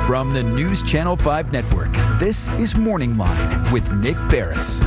From the News Channel 5 Network, this is MorningLine with Nick Barris.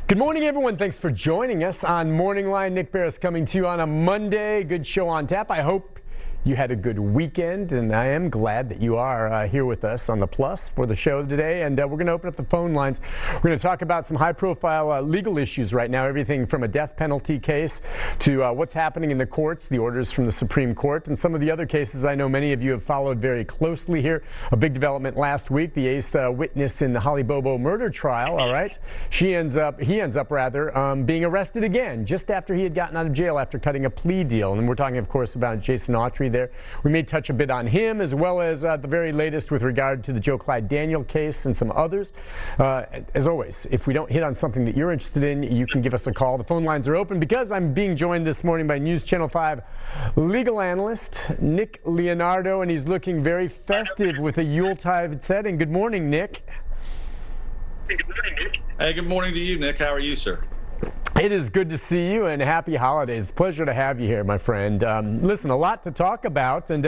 Good morning, everyone. Thanks for joining us on MorningLine. Nick Barris coming to you on a Monday. Good show on tap. I hope you had a good weekend, and I am glad that you are here with us on the Plus for the show today. And we're going to open up the phone lines. We're going to talk about some high-profile legal issues right now, everything from a death penalty case to what's happening in the courts, the orders from the Supreme Court, and some of the other cases I know many of you have followed very closely here. A big development last week, the ace witness in the Holly Bobo murder trial, all right? He ends up being arrested again just after he had gotten out of jail after cutting a plea deal. And we're talking, of course, about Jason Autry there. We may touch a bit on him as well as the very latest with regard to the Joe Clyde Daniel case and some others. As always, if we don't hit on something that you're interested in, you can give us a call. The phone lines are open because I'm being joined this morning by News Channel 5 legal analyst Nick Leonardo, and he's looking very festive with a Yuletide setting. Good morning, Nick. Good morning, Nick. Hey, good morning to you, Nick. How are you, sir? It is good to see you, and happy holidays. Pleasure to have you here, my friend. Listen, a lot to talk about, and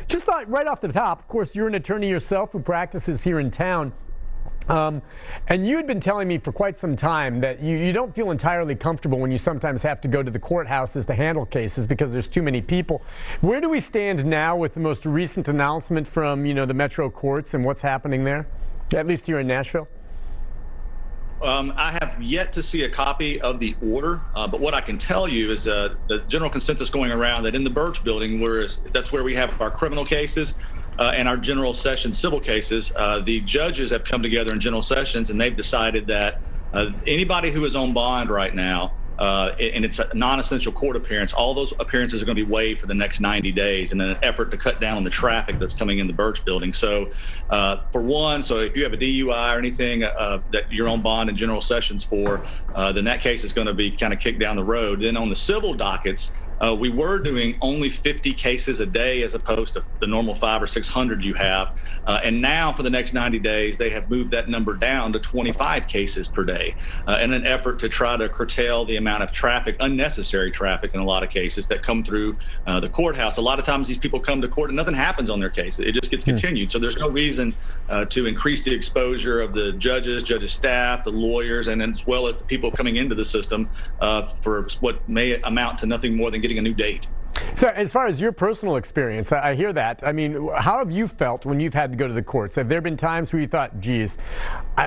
just thought right off the top, of course, you're an attorney yourself who practices here in town. And you had been telling me for quite some time that you don't feel entirely comfortable when you sometimes have to go to the courthouses to handle cases because there's too many people. Where do we stand now with the most recent announcement from, the Metro courts and what's happening there, at least here in Nashville? I have yet to see a copy of the order, but what I can tell you is the general consensus going around that in the Birch building, that's where we have our criminal cases and our general session civil cases, the judges have come together in general sessions and they've decided that anybody who is on bond right now, and it's a non-essential court appearance, all those appearances are going to be waived for the next 90 days in an effort to cut down on the traffic that's coming in the Birch building. So for one, so if you have a DUI or anything that you're on bond in general sessions for, then that case is going to be kind of kicked down the road. Then on the civil dockets, we were doing only 50 cases a day as opposed to the normal 500 or 600 you have. And now for the next 90 days, they have moved that number down to 25 cases per day in an effort to try to curtail the amount of traffic, unnecessary traffic in a lot of cases that come through the courthouse. A lot of times these people come to court and nothing happens on their case. It just gets continued. So there's no reason to increase the exposure of the judges staff, the lawyers, and as well as the people coming into the system for what may amount to nothing more than getting a new date. So as far as your personal experience, I hear that. I mean, how have you felt when you've had to go to the courts? Have there been times where you thought, geez,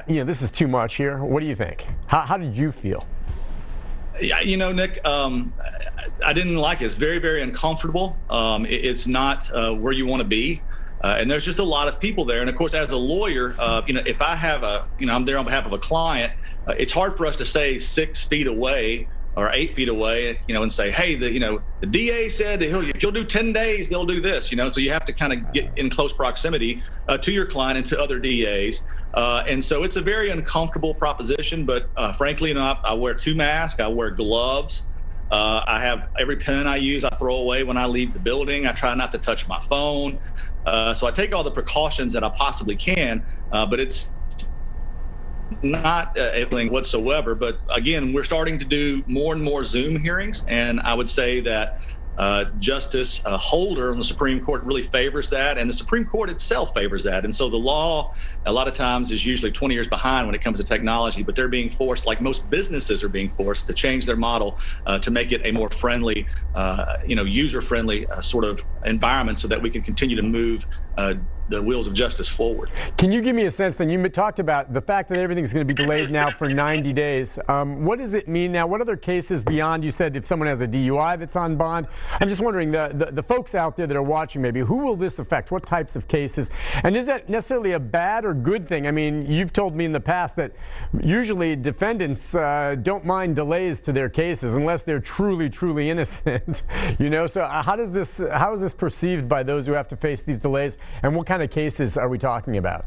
this is too much here? What do you think? How did you feel? Yeah, Nick, I didn't like it. It's very, very uncomfortable. It's not where you want to be. And there's just a lot of people there. And of course, as a lawyer, if I have I'm there on behalf of a client, it's hard for us to say 6 feet away or 8 feet away, and say, hey, the DA said that if you'll do 10 days, they'll do this, so you have to kind of get in close proximity to your client and to other DAs. And so it's a very uncomfortable proposition, but frankly, I wear 2 masks, I wear gloves. I have every pen I use, I throw away when I leave the building. I try not to touch my phone. So I take all the precautions that I possibly can, but it's not anything whatsoever. But again, we're starting to do more and more Zoom hearings, and I would say that Justice Holder on the Supreme Court really favors that, and the Supreme Court itself favors that. And so the law a lot of times is usually 20 years behind when it comes to technology, but they're being forced, like most businesses are being forced, to change their model to make it a more friendly, user-friendly sort of environment so that we can continue to move the wheels of justice forward. Can you give me a sense, then, you talked about the fact that everything's going to be delayed now for 90 days. What does it mean now? What other cases beyond, you said if someone has a DUI that's on bond? I'm just wondering, the folks out there that are watching maybe, who will this affect? What types of cases? And is that necessarily a bad or good thing? I mean, you've told me in the past that usually defendants don't mind delays to their cases unless they're truly, truly innocent. So how is this perceived by those who have to face these delays? And what kind of cases are we talking about?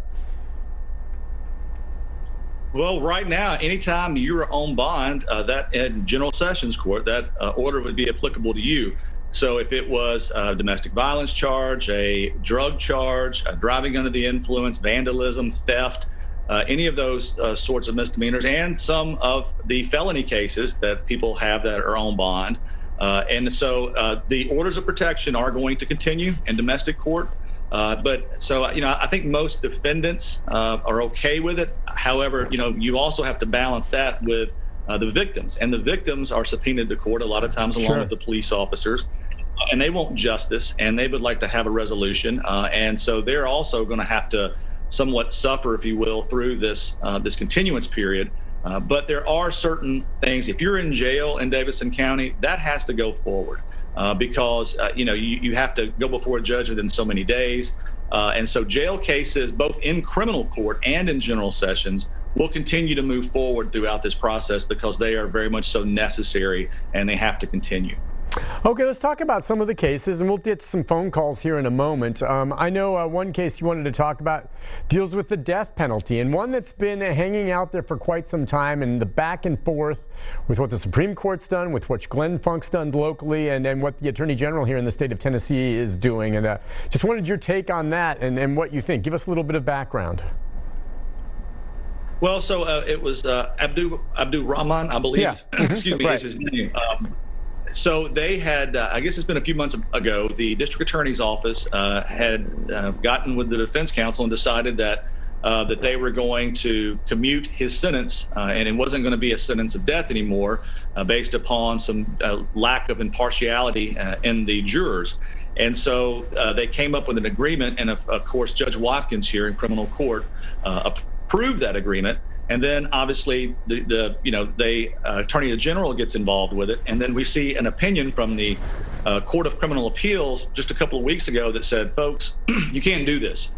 Well, right now, anytime you're on bond, that in General Sessions Court, that order would be applicable to you. So if it was a domestic violence charge, a drug charge, driving under the influence, vandalism, theft, any of those sorts of misdemeanors, and some of the felony cases that people have that are on bond, And so the orders of protection are going to continue in domestic court. I think most defendants are okay with it. However, you also have to balance that with the victims, and the victims are subpoenaed to court a lot of times along with the police officers, and they want justice, and they would like to have a resolution, and so they're also going to have to somewhat suffer, if you will, through this continuance period. But there are certain things. If you're in jail in Davidson County, that has to go forward. Because you have to go before a judge within so many days. And so jail cases, both in criminal court and in general sessions, will continue to move forward throughout this process because they are very much so necessary and they have to continue. Okay, let's talk about some of the cases, and we'll get some phone calls here in a moment. I know one case you wanted to talk about deals with the death penalty, and one that's been hanging out there for quite some time, and the back and forth with what the Supreme Court's done, with what Glenn Funk's done locally, and what the Attorney General here in the state of Tennessee is doing. And just wanted your take on that and what you think. Give us a little bit of background. Well, so it was Abdul Rahman, I believe. Yeah. Excuse me, is his name. So they had, I guess it's been a few months ago, the district attorney's office had gotten with the defense counsel and decided that they were going to commute his sentence, and it wasn't going to be a sentence of death anymore, based upon some lack of impartiality in the jurors. And so they came up with an agreement, and of course, Judge Watkins here in criminal court approved that agreement. And then obviously the Attorney General gets involved with it. And then we see an opinion from the Court of Criminal Appeals just a couple of weeks ago that said, folks, you can't do this.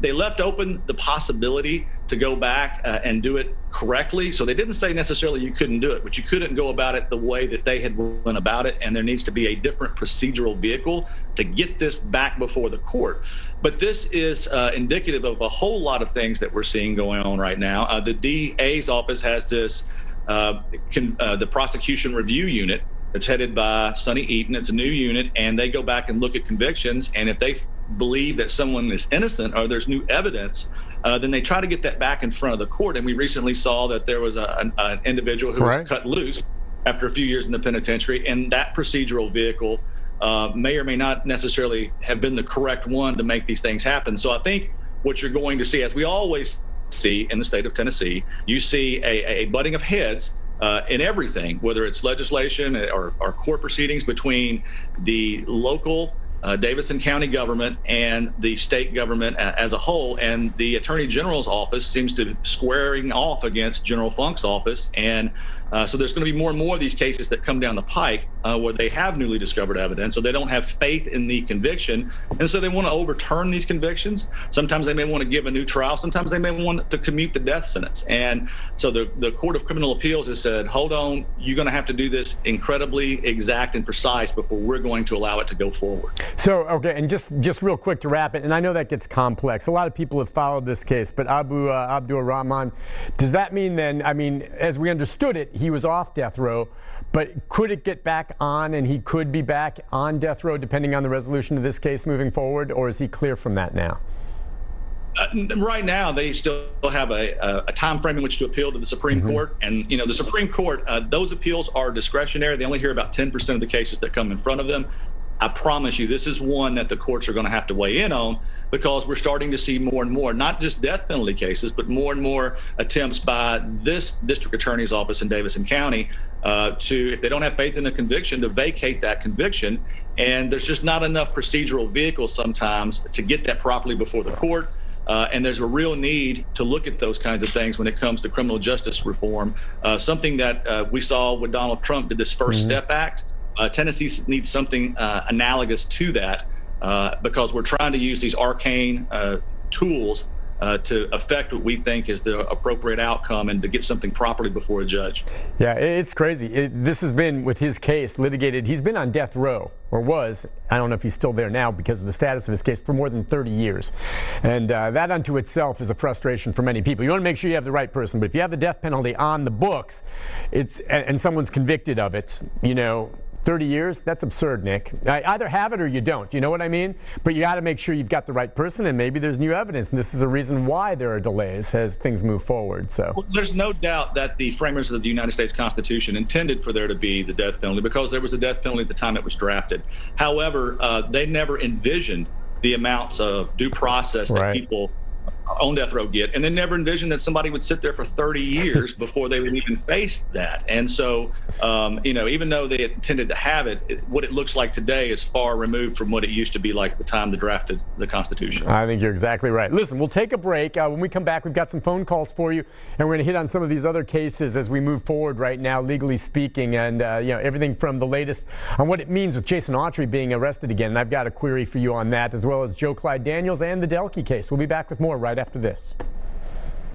They left open the possibility to go back and do it correctly. So they didn't say necessarily you couldn't do it, but you couldn't go about it the way that they had went about it. And there needs to be a different procedural vehicle to get this back before the court. But this is indicative of a whole lot of things that we're seeing going on right now. The DA's office has this, the prosecution review unit that's headed by Sonny Eaton. It's a new unit, and they go back and look at convictions. And if they believe that someone is innocent or there's new evidence, then they try to get that back in front of the court. And we recently saw that there was an individual who was cut loose after a few years in the penitentiary, and that procedural vehicle may or may not necessarily have been the correct one to make these things happen. So I think what you're going to see, as we always see in the state of Tennessee, you see a butting of heads in everything, whether it's legislation or court proceedings between the local Davidson County government and the state government as a whole. And the Attorney General's office seems to be squaring off against General Funk's office. And so there's going to be more and more of these cases that come down the pike where they have newly discovered evidence, so they don't have faith in the conviction. And so they want to overturn these convictions. Sometimes they may want to give a new trial. Sometimes they may want to commute the death sentence. And so the Court of Criminal Appeals has said, hold on, you're going to have to do this incredibly exact and precise before we're going to allow it to go forward. So, okay, and just real quick to wrap it, and I know that gets complex. A lot of people have followed this case, but Abdul Rahman, does that mean then, I mean, as we understood it, he was off death row, but could it get back on and he could be back on death row depending on the resolution of this case moving forward, or is he clear from that now? Right now, they still have a time frame in which to appeal to the Supreme Court. And, the Supreme Court, those appeals are discretionary. They only hear about 10% of the cases that come in front of them. I promise you, this is one that the courts are going to have to weigh in on, because we're starting to see more and more, not just death penalty cases, but more and more attempts by this district attorney's office in Davidson County to, if they don't have faith in a conviction, to vacate that conviction. And there's just not enough procedural vehicles sometimes to get that properly before the court. And there's a real need to look at those kinds of things when it comes to criminal justice reform. Something that we saw when Donald Trump did this First Step Act. Tennessee needs something analogous to that because we're trying to use these arcane tools to affect what we think is the appropriate outcome and to get something properly before a judge. Yeah, it's crazy. This has been, with his case, litigated. He's been on death row, or was. I don't know if he's still there now because of the status of his case, for more than 30 years. And that unto itself is a frustration for many people. You want to make sure you have the right person, but if you have the death penalty on the books, and someone's convicted of it, 30 years? That's absurd, Nick. Either have it or you don't. You know what I mean? But you got to make sure you've got the right person, and maybe there's new evidence, and this is a reason why there are delays as things move forward. So well, there's no doubt that the framers of the United States Constitution intended for there to be the death penalty because there was a death penalty at the time it was drafted. However, they never envisioned the amounts of due process that people on death row get, and they never envisioned that somebody would sit there for 30 years before they would even face that. And so, even though they intended to have it, what it looks like today is far removed from what it used to be like at the time they drafted the Constitution. I think you're exactly right. Listen, we'll take a break. When we come back, we've got some phone calls for you, and we're going to hit on some of these other cases as we move forward right now, legally speaking, and everything from the latest on what it means with Jason Autry being arrested again. And I've got a query for you on that, as well as Joe Clyde Daniels and the Delkey case. We'll be back with more right after this.